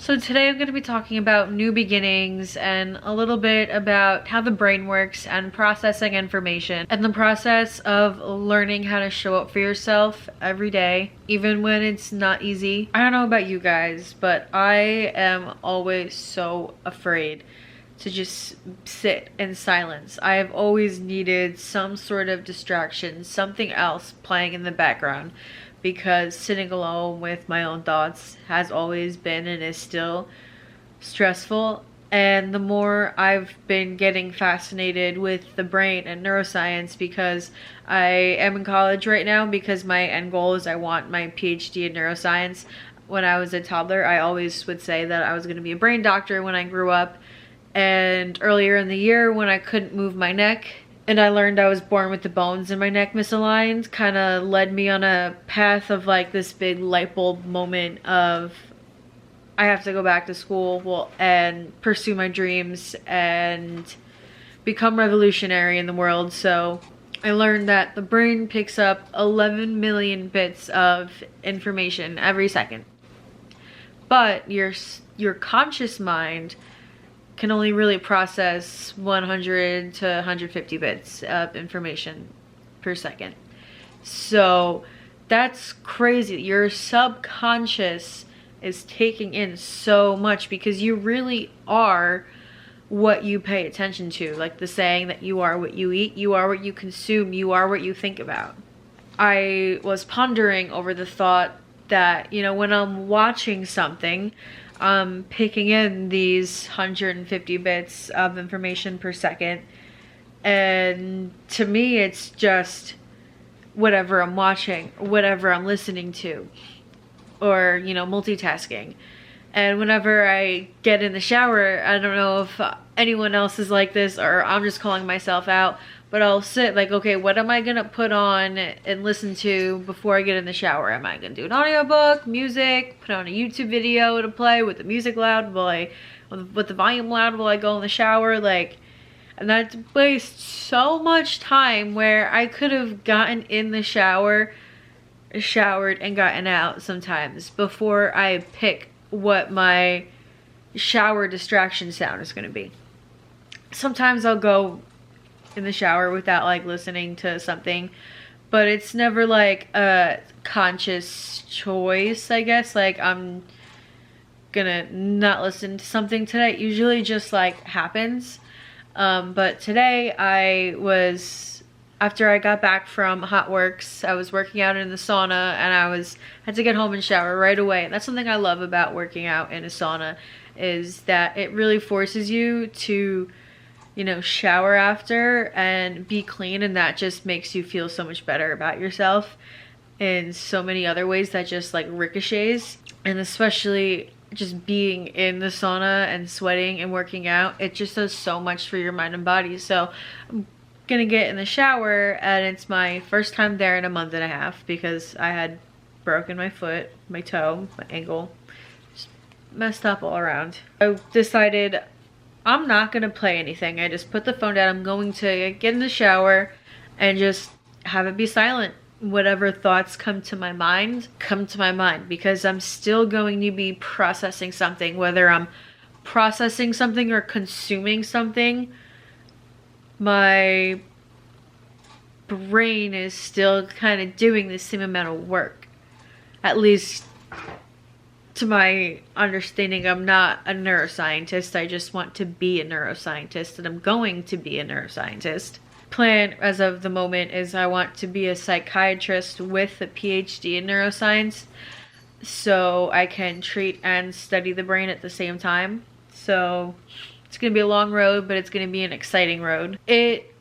So today I'm going to be talking about new beginnings and a little bit about how the brain works and processing information and the process of learning how to show up for yourself every day, even when it's not easy. I don't know about you guys, but I am always so afraid to just sit in silence. I have always needed some sort of distraction, something else playing in the background, because sitting alone with my own thoughts has always been and is still stressful. And the more I've been getting fascinated with the brain and neuroscience, because I am in college right now, because my end goal is I want my PhD in neuroscience. When I was a toddler, I always would say that I was going to be a brain doctor when I grew up. And earlier in the year, when I couldn't move my neck and I learned I was born with the bones in my neck misaligned, kind of led me on a path of like this big light bulb moment of I have to go back to school and pursue my dreams and become revolutionary in the world. So I learned that the brain picks up 11 million bits of information every second, but your conscious mind can only really process 100 to 150 bits of information per second. So that's crazy. Your subconscious is taking in so much because you really are what you pay attention to. Like the saying that you are what you eat, you are what you consume, you are what you think about. I was pondering over the thought that, you know, when I'm watching something, picking in these 150 bits of information per second, and to me it's just whatever I'm watching, whatever I'm listening to, or, you know, multitasking. And whenever I get in the shower, I don't know if anyone else is like this or I'm just calling myself out, but I'll sit like, okay, what am I gonna put on and listen to before I get in the shower? Am I gonna do an audiobook, music, put on a YouTube video to play with the music loud? With the volume loud while I go in the shower? Like, and that wastes so much time where I could have gotten in the shower, showered, and gotten out sometimes before I pick what my shower distraction sound is gonna be. Sometimes I'll go in the shower without like listening to something, but it's never like a conscious choice, I guess. Like I'm gonna not listen to something today. It usually just like happens. But today after I got back from Hot Works, I was working out in the sauna and had to get home and shower right away. And that's something I love about working out in a sauna, is that it really forces you to, you know, shower after and be clean, and that just makes you feel so much better about yourself in so many other ways that just like ricochets. And especially just being in the sauna and sweating and working out, it just does so much for your mind and body. So I'm gonna get in the shower, and it's my first time there in a month and a half because I had broken my foot, my toe, my ankle, just messed up all around. I decided I'm not gonna play anything. I just put the phone down. I'm going to get in the shower and just have it be silent. Whatever thoughts come to my mind, because I'm still going to be processing something, whether I'm processing something or consuming something. My brain is still kind of doing the same amount of work, at least to my understanding. I'm not a neuroscientist. I just want to be a neuroscientist, and I'm going to be a neuroscientist. Plan as of the moment is I want to be a psychiatrist with a PhD in neuroscience, so I can treat and study the brain at the same time. So it's gonna be a long road, but it's gonna be an exciting road. It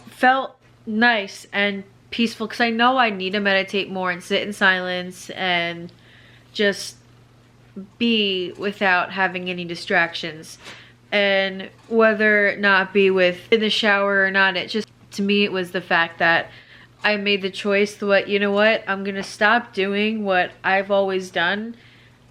felt nice and peaceful because I know I need to meditate more and sit in silence and just be without having any distractions. And whether it not be in the shower or not, it just, to me, it was the fact that I made the choice that, you know what, I'm gonna stop doing what I've always done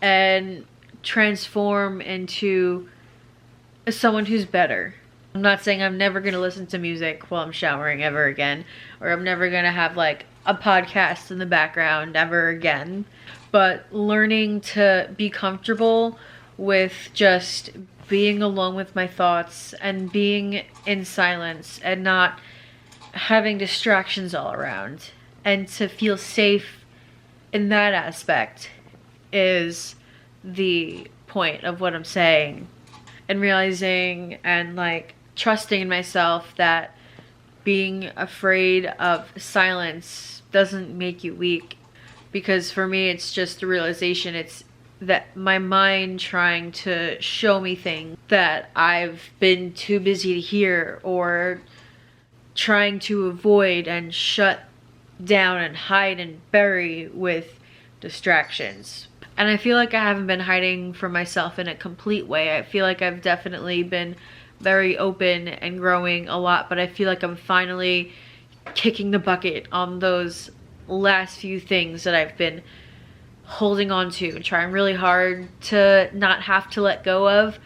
and transform into someone who's better. I'm not saying I'm never gonna listen to music while I'm showering ever again, or I'm never gonna have like a podcast in the background ever again, but learning to be comfortable with just being alone with my thoughts and being in silence and not having distractions all around. And to feel safe in that aspect is the point of what I'm saying. And realizing and like trusting in myself that being afraid of silence doesn't make you weak. Because for me, it's just the realization it's that my mind trying to show me things that I've been too busy to hear, or trying to avoid and shut down and hide and bury with distractions. And I feel like I haven't been hiding from myself in a complete way. I feel like I've definitely been very open and growing a lot, but I feel like I'm finally kicking the bucket on those last few things that I've been holding on to, trying really hard to not have to let go of,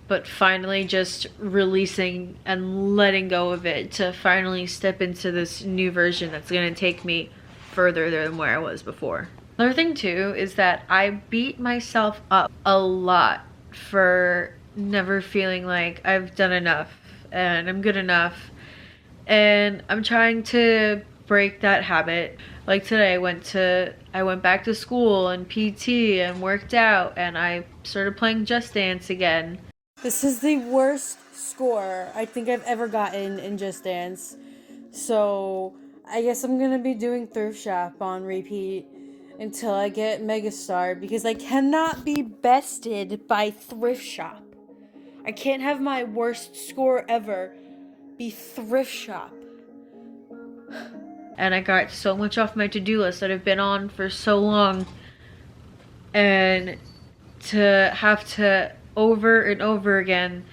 but finally just releasing and letting go of it to finally step into this new version that's going to take me further than where I was before. Another thing too is that I beat myself up a lot for never feeling like I've done enough and I'm good enough, and I'm trying to break that habit. Like today I went back to school and PT and worked out, and I started playing Just Dance again. This is the worst score I think I've ever gotten in Just Dance. So I guess I'm gonna be doing Thrift Shop on repeat until I get Megastar, because I cannot be bested by Thrift Shop. I can't have my worst score ever be Thrift Shop. And I got so much off my to-do list that I've been on for so long, and to have to over and over again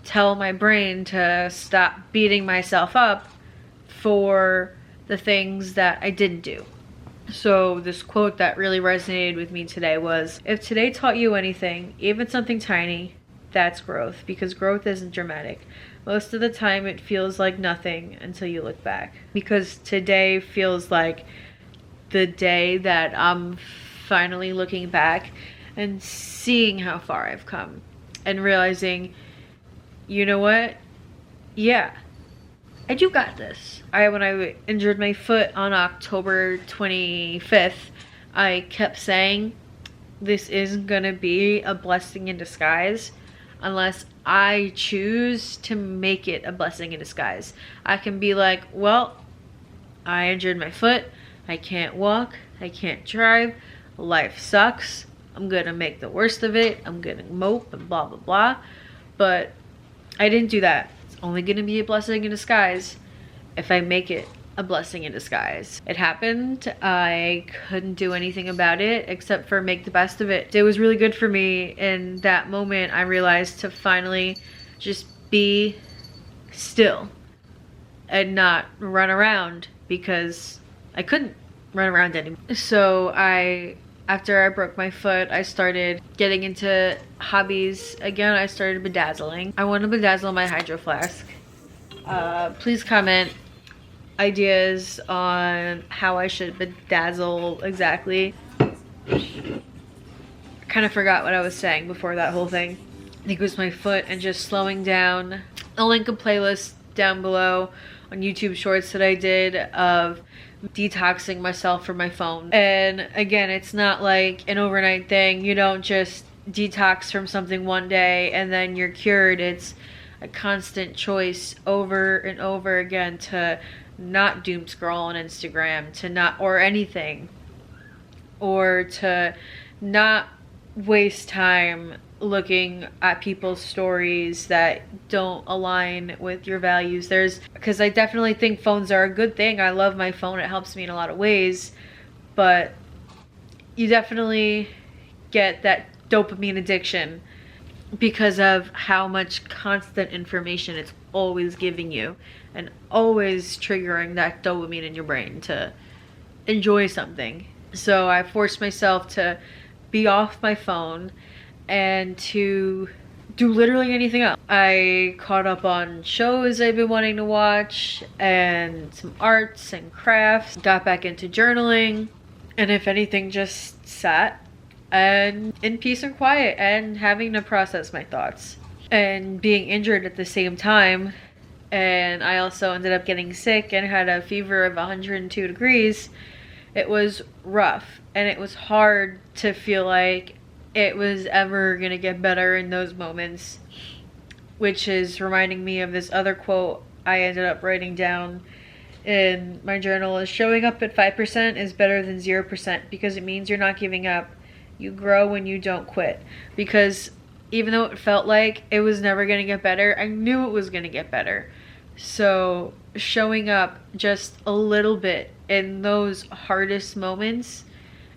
tell my brain to stop beating myself up for the things that I didn't do. So this quote that really resonated with me today was, if today taught you anything, even something tiny, that's growth, because growth isn't dramatic. Most of the time it feels like nothing until you look back, because today feels like the day that I'm finally looking back and seeing how far I've come and realizing, you know what? Yeah, I do got this. When I injured my foot on October 25th, I kept saying, this isn't gonna be a blessing in disguise unless I choose to make it a blessing in disguise. I can be like, well, I injured my foot, I can't walk, I can't drive, life sucks, I'm gonna make the worst of it, I'm gonna mope and blah blah blah. But I didn't do that. It's only gonna be a blessing in disguise if I make it a blessing in disguise. It happened. I couldn't do anything about it except for make the best of it. It was really good for me in that moment. I realized to finally just be still and not run around, because I couldn't run around anymore. So after I broke my foot, I started getting into hobbies again. I started bedazzling. I want to bedazzle my hydro flask. Please comment ideas on how I should bedazzle exactly. I kind of forgot what I was saying before that whole thing. I think it was my foot and just slowing down. I'll link a playlist down below on YouTube Shorts that I did of detoxing myself from my phone. And again, it's not like an overnight thing. You don't just detox from something one day and then you're cured. It's a constant choice over and over again to not doom scroll on Instagram, to not, or anything, or to not waste time looking at people's stories that don't align with your values. Because I definitely think phones are a good thing. I love my phone, it helps me in a lot of ways, but you definitely get that dopamine addiction because of how much constant information it's always giving you and always triggering that dopamine in your brain to enjoy something. So I forced myself to be off my phone and to do literally anything else. I caught up on shows I've been wanting to watch and some arts and crafts, got back into journaling, and if anything, just sat and in peace and quiet and having to process my thoughts. And being injured at the same time, and I also ended up getting sick and had a fever of 102 degrees. It was rough, and it was hard to feel like it was ever gonna get better in those moments, which is reminding me of this other quote I ended up writing down in my journal: is showing up at 5% is better than 0% because it means you're not giving up. You grow when you don't quit. Because even though it felt like it was never going to get better, I knew it was going to get better. So showing up just a little bit in those hardest moments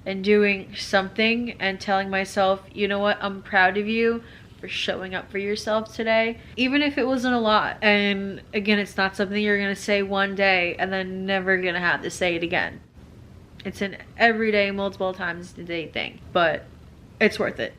and doing something and telling myself, you know what, I'm proud of you for showing up for yourself today, even if it wasn't a lot. And again, it's not something you're going to say one day and then never going to have to say it again. It's an everyday, multiple times a day thing, but it's worth it.